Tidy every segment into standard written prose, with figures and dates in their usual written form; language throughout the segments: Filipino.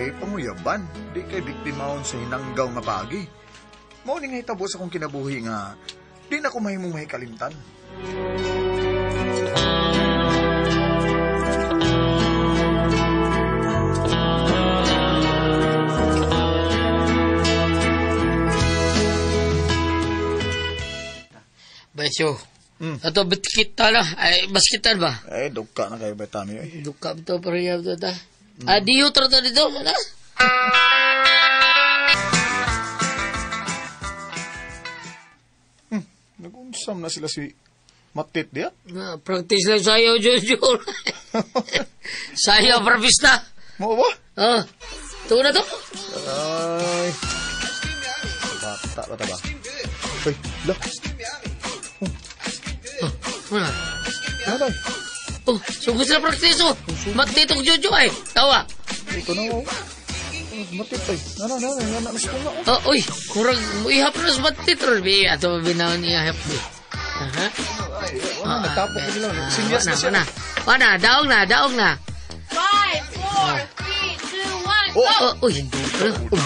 kay panguyaban, di kay biktimahon sa hinanggaw nga pagi. Mao ni nga hitabo sa akong kinabuhi nga, di na ko mahimong mahikalimtan. Basyo. Ato bitkita na. Ay, baskitan ba? Eh, duka na kayo ba tami eh. Duka ito, parehab ito ta. Diyo trato dito. Ano? Nagunsam na sila si Matit diya. Practice lang sayo, Jojo. Sayo, practice na. Mo ba? Tuwa na to. Ay. Bata ba ba? Ay, lah. Wala. Ano? Sugod sila practice oh. Matitong Jojo ay. Tawa. Ito na oh. Matit ay. Nana, mas ko nga oh. Uy, kurang ihap na sa matit. Rubi, ato binawon ihap di. Aha. Natapok ko sila. Sinyas na siya. Daong na. 5, 4, 3, 2, 1, go! Uy,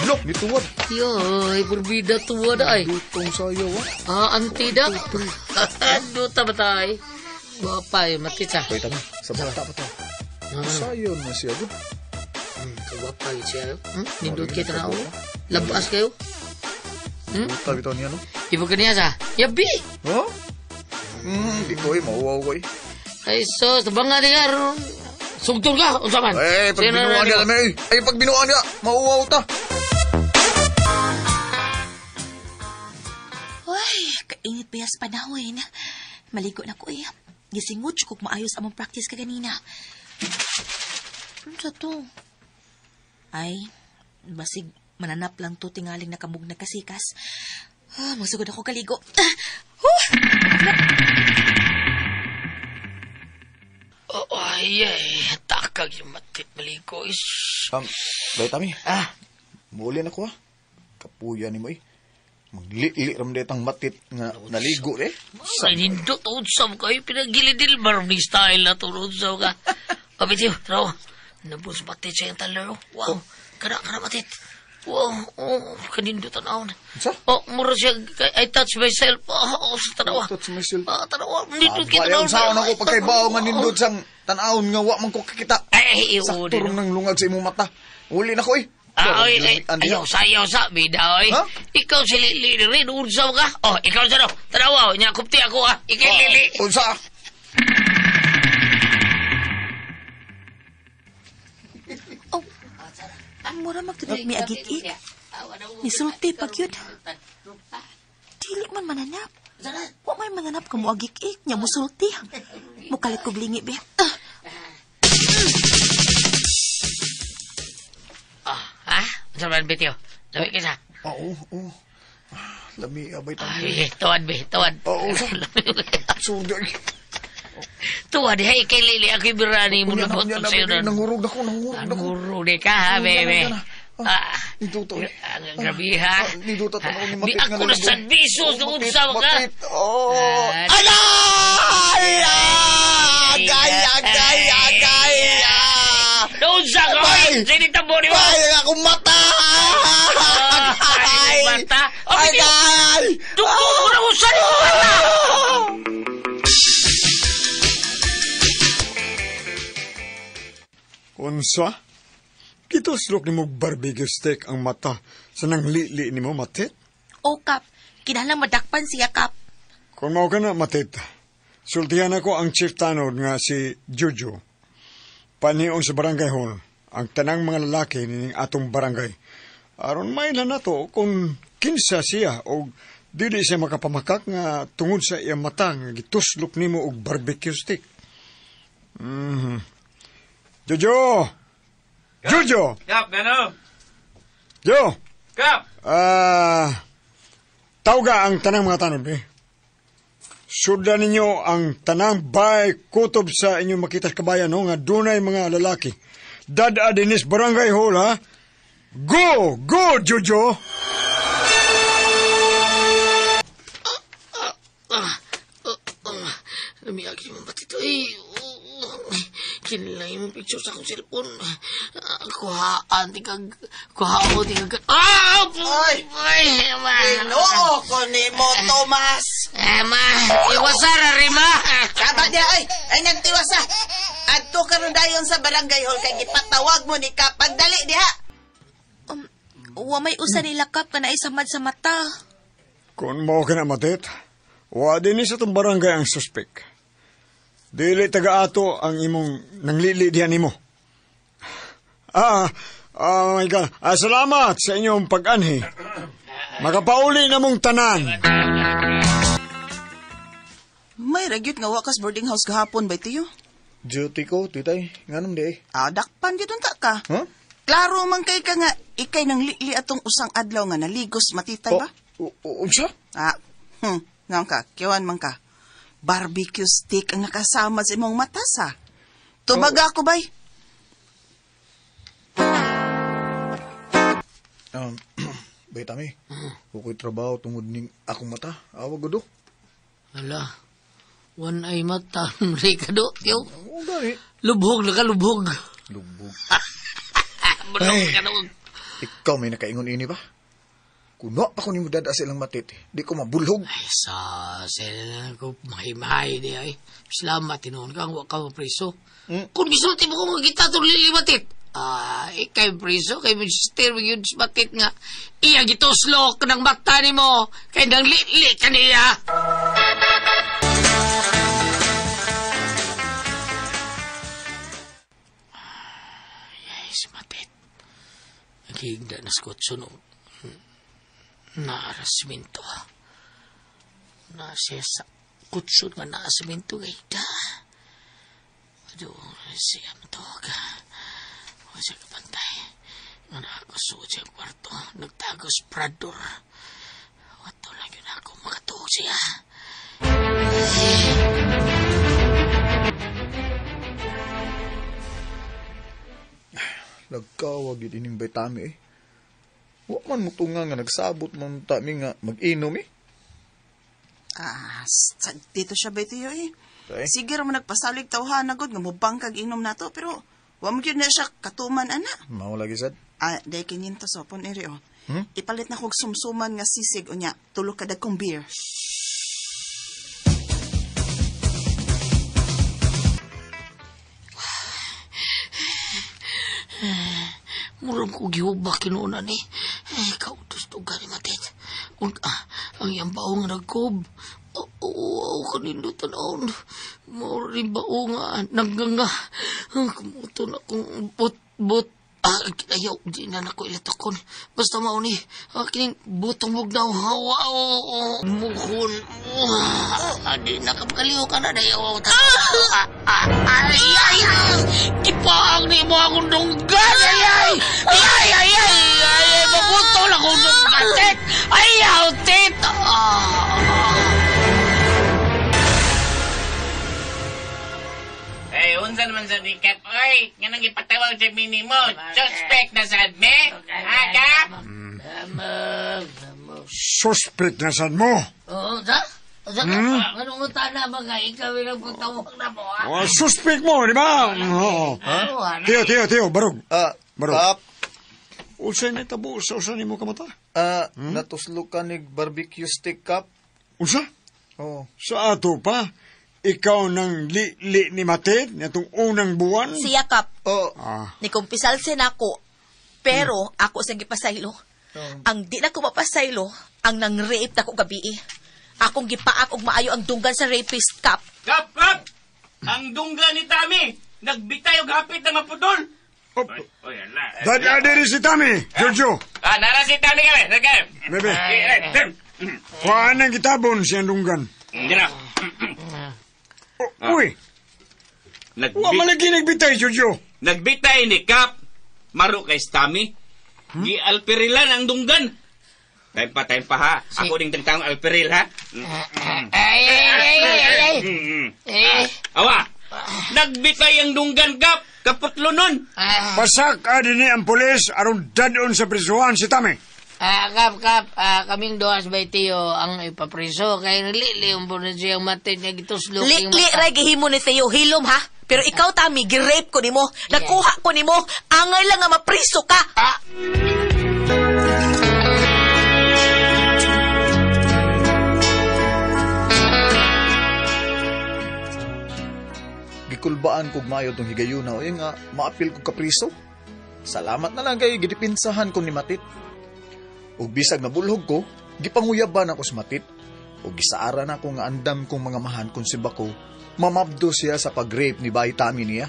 blok, nituwad. Yoy, berbida tuwa da ay. Dutong sayo antida. Duta ba tayo? Bapay, matita. Wait, tama. Sa bata pa to. Sayo na siya. Kagwapay siya. Nindot kita na ako. Labas kayo. Duta bitaw niya, no? Ibu kaniya sa? Yabi! Oh? Di ko eh, mauwaw ko eh. Ay, so, tabang nga nga. Sugtong ka, unsaman. Eh, pag binuhaan niya, pag binuhaan niya, mauwaw ta. Uy, kainit pa yas panahon. Maligo na ko eh. Gisingot kung maayos among practice ka ganina. Ano sa to? Ay, basig mananap lang to tingaling nakamug na kasikas. Masugod ako kaligo. Ay, takag yung matit maligo is. Dahil tami. Muli na ko Kapuya ni mo eh. Magli-li ram detang matit nga naligo eh. Ay, nindot, unsam kayo. Pinagilidil, marami style na to, unsam ka. Pabitiw, taraw. Nabos matit siya yung talaro. Wow, kana matit. Wow, kanindot ang naon. Sa? Mura siya, I touch myself. Sa tanawa. Touch myself. Tanawa, nindot kita Bayaw naon. saon ako pagkaibaw nga nindot sang tanawon nga wa man ko kakita. Ay, Sakturong ng lungag sa imong mata. Uli na ko eh. Ayaw sa, bida, oy. Ikaw si Lili rin, ursaw ka. Ikaw sa no. Tanawa, nyakupti ako, Ikaw Lili. Unsa? Mura magtunog mi agit-ik. Misulti pag yun. Dili man mananap. Wa may mananap ka mo agik-ik. Nya musulti. Mukalit ko glingi, be. Saban, Betyo. Lami ka sa. Oo. Lami, abay tayo. Ay, tuwad, be. Tuwad. Oo, sa. Suday. Tuwad, hey, kay Lili. Ako'y birani mo na po. Nangurog ako. Nangurog ka, ha, bebe. Niduto. Grabe, ha? Niduto tanaw ni Di Matit. ako na sa biso. Unsa ka? Matit. Gaya! Unsa ka? Sinitabo ni mo? Ay, akong mata! Ay, mata? Ay! Tuko mo na usan mo mata! Unsa? Kituslok ni mo barbecue steak ang mata sa nang li ni mo, Matit? Kap. Kinalang madakpan siya, Kap. Kung mao ka na, Matit, sultihan ako ang chief tanod nga si Jojo. Paniong sa barangay hall ang tanang mga lalaki ning atong barangay. Aron may na nato kung kinsa siya o dili siya makapamakak nga tungod sa iyang mata nga gituslok nimo og barbecue steak. Jojo! Jojo! Kap, gano? Jo! Kap! Tawga ang tanang mga tanod, Sudan ninyo ang tanang bay kutob sa inyong makita kabayan, no? Nga dunay mga lalaki. Dada dinis barangay hall, ha? Go! Go, Jojo! Namiyagi mo matito. kinlay yung picture sa akong cellphone. Kuhaan, kuhaan, Ay! Ginoo ko ni mo, Tomas. Ma, iwasara rin, ma. Tama niya, ay nagtiwasa. Adto ka ron dayon sa barangay hall kay gipatawag mo ni Kapag dali diha. Wa may usa ni lakap ka na isamad sa mata. Kung mo ka na matit, wa din sa itong barangay ang suspek. Dili taga-ato ang imong nanglili diyan nimo. Oh my God. Salamat sa inyong pag-anhi. Makapauli na mong tanan. May ragyot nga wakas boarding house gahapon ba tiyo? Duty ko, titay. Nga di eh. Dakpan gyud unta ka. Huh? Klaro man kay ka nga ikay nang lili atong usang adlaw nga naligos matitay ba? Unsa? Ngam ka, kiwan man ka. Barbecue stick ang nakasama sa imong mata sa. Tubaga ko bay. Baytami. Hukoy trabaho tungod ning akong mata. Awag gudo. Ala, one eye mata, Ricardo, tiyo. Oo, gani. Lubhog na ka, lubhog. Lubog. Bulong ka na. Ikaw may nakaingon ini ba? Kuno pa ko ni mo dada silang matit. Di ko mabulhog. Ay, sila ko, mahay-mahay di ay. Salamat, tinoon ka, huwag ka mapriso. Kung gisulti mo kung magkita itong lilimatit, ikay priso, kay Mr. Yun matit nga, iya gituslok ng mata ni mo, kay nang li ka niya. Yes, matit. Nagigda na skotso no. Naarasminto. Nasiya sa kutso nga naarasminto gayda. Aduh, siya matawag. Huwag siya kapantay. Nga nakasuot siya ang kwarto. Nagtagos prador. Wato lang yun ako makatuog siya. Nagkawag yun ining baytami eh. Huwag man mo tunga nga nagsabot man tami nga mag-inom eh. Dito siya ba tiyo eh. Okay. Sige raman nagpasalig tawhan na gud nga mubang kag inom nato pero wa mo gyud na siya katuman ana. Mao lagi sad. Day 500 so pon eri Ipalit na kog sumsuman nga sisig unya tulo ka dagkong beer. Murang ko giubak kinunan eh. Ikaw, gusto gani matit. Ang iyang baong nagkob. Oo, kanindutan on. Mori baong nagganga. Kumuto na kong bot. Ayaw, di na nako ilatakon. Basta mauni. Kining butong bugnaw. Hawa, muhon. Di nakapagaliw ka na dayaw. Ay. Ipaang ni mo akong dunggan. Ay. Mabutong lang akong dunggan. Tit. Ayaw, tit. Unsa naman sa dikat, oy, nga nang ipatawag sa mini mo, suspect na sad me, Kap? Suspect na sad mo. Oo, sa? Anong utana mga ikaw yung pagtawag na mo, ha? Suspect mo, di ba? Oo. Tiyo, barog. Barog. Kap, Usa na tabo, usa ni mo kamata. natuslo ka ni barbecue stick, Kap. Usa? Oo. Sa ato pa, ikaw nang li ni Matit, natong unang buwan. Siya kap, Oo. ni kumpisal sin ako. Pero ako sa gipasaylo. Ang di na ko mapasaylo, ang nang rape na ko gabi. Akong gipaak og maayo ang dunggan sa rapist kap. Kap! Ang dungga ni Tami, nagbitay og hapit na mapudol. Oy, ala. Dadi si Tami, Jojo. Nara si Tami kami, nagkaya. Bebe, kuhaan ang kitabon siyang dunggan. Dira. Uy, wa malagi nagbitay, Jojo. Nagbitay ni Kap, maro kay Tami. Gi-alperilan ang dunggan. Time pa ha. Ako ding tangtang alperil ha. Awa, nagbitay ang dunggan Kap, kaputlo nun. Pasak adini ang pulis aron dadon sa prisuhan si Tami. Kap, kaming doas ba itiyo ang ipapriso kay naliliw po na siyang matin niya gituslo. Li ray gihimo ni Theo hilom ha. Pero ikaw, Tami, girape ko nimo. Nakuha ko nimo. Angay lang nga mapriso ka. Gikulbaan kog mayo tong higayuna o nga maapil kog kapriso. Salamat na lang kay gidipinsahan ko ni Matit. Ug bisag nabulhog ko, gipanguyaban ako sa Matit. Ug gisaaran ako nga andam kong mga mahan kung si Bako, mamabdo siya sa pag-rape ni Bay Tami niya.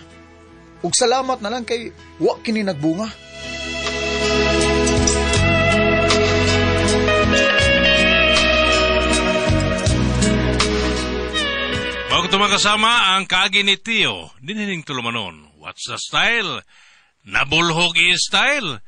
Ug salamat na lang kay wa kini nagbunga. Bago ito makasama ang kaagi ni Tio, dinining tulumanon. What's the style? Nabulhog is style.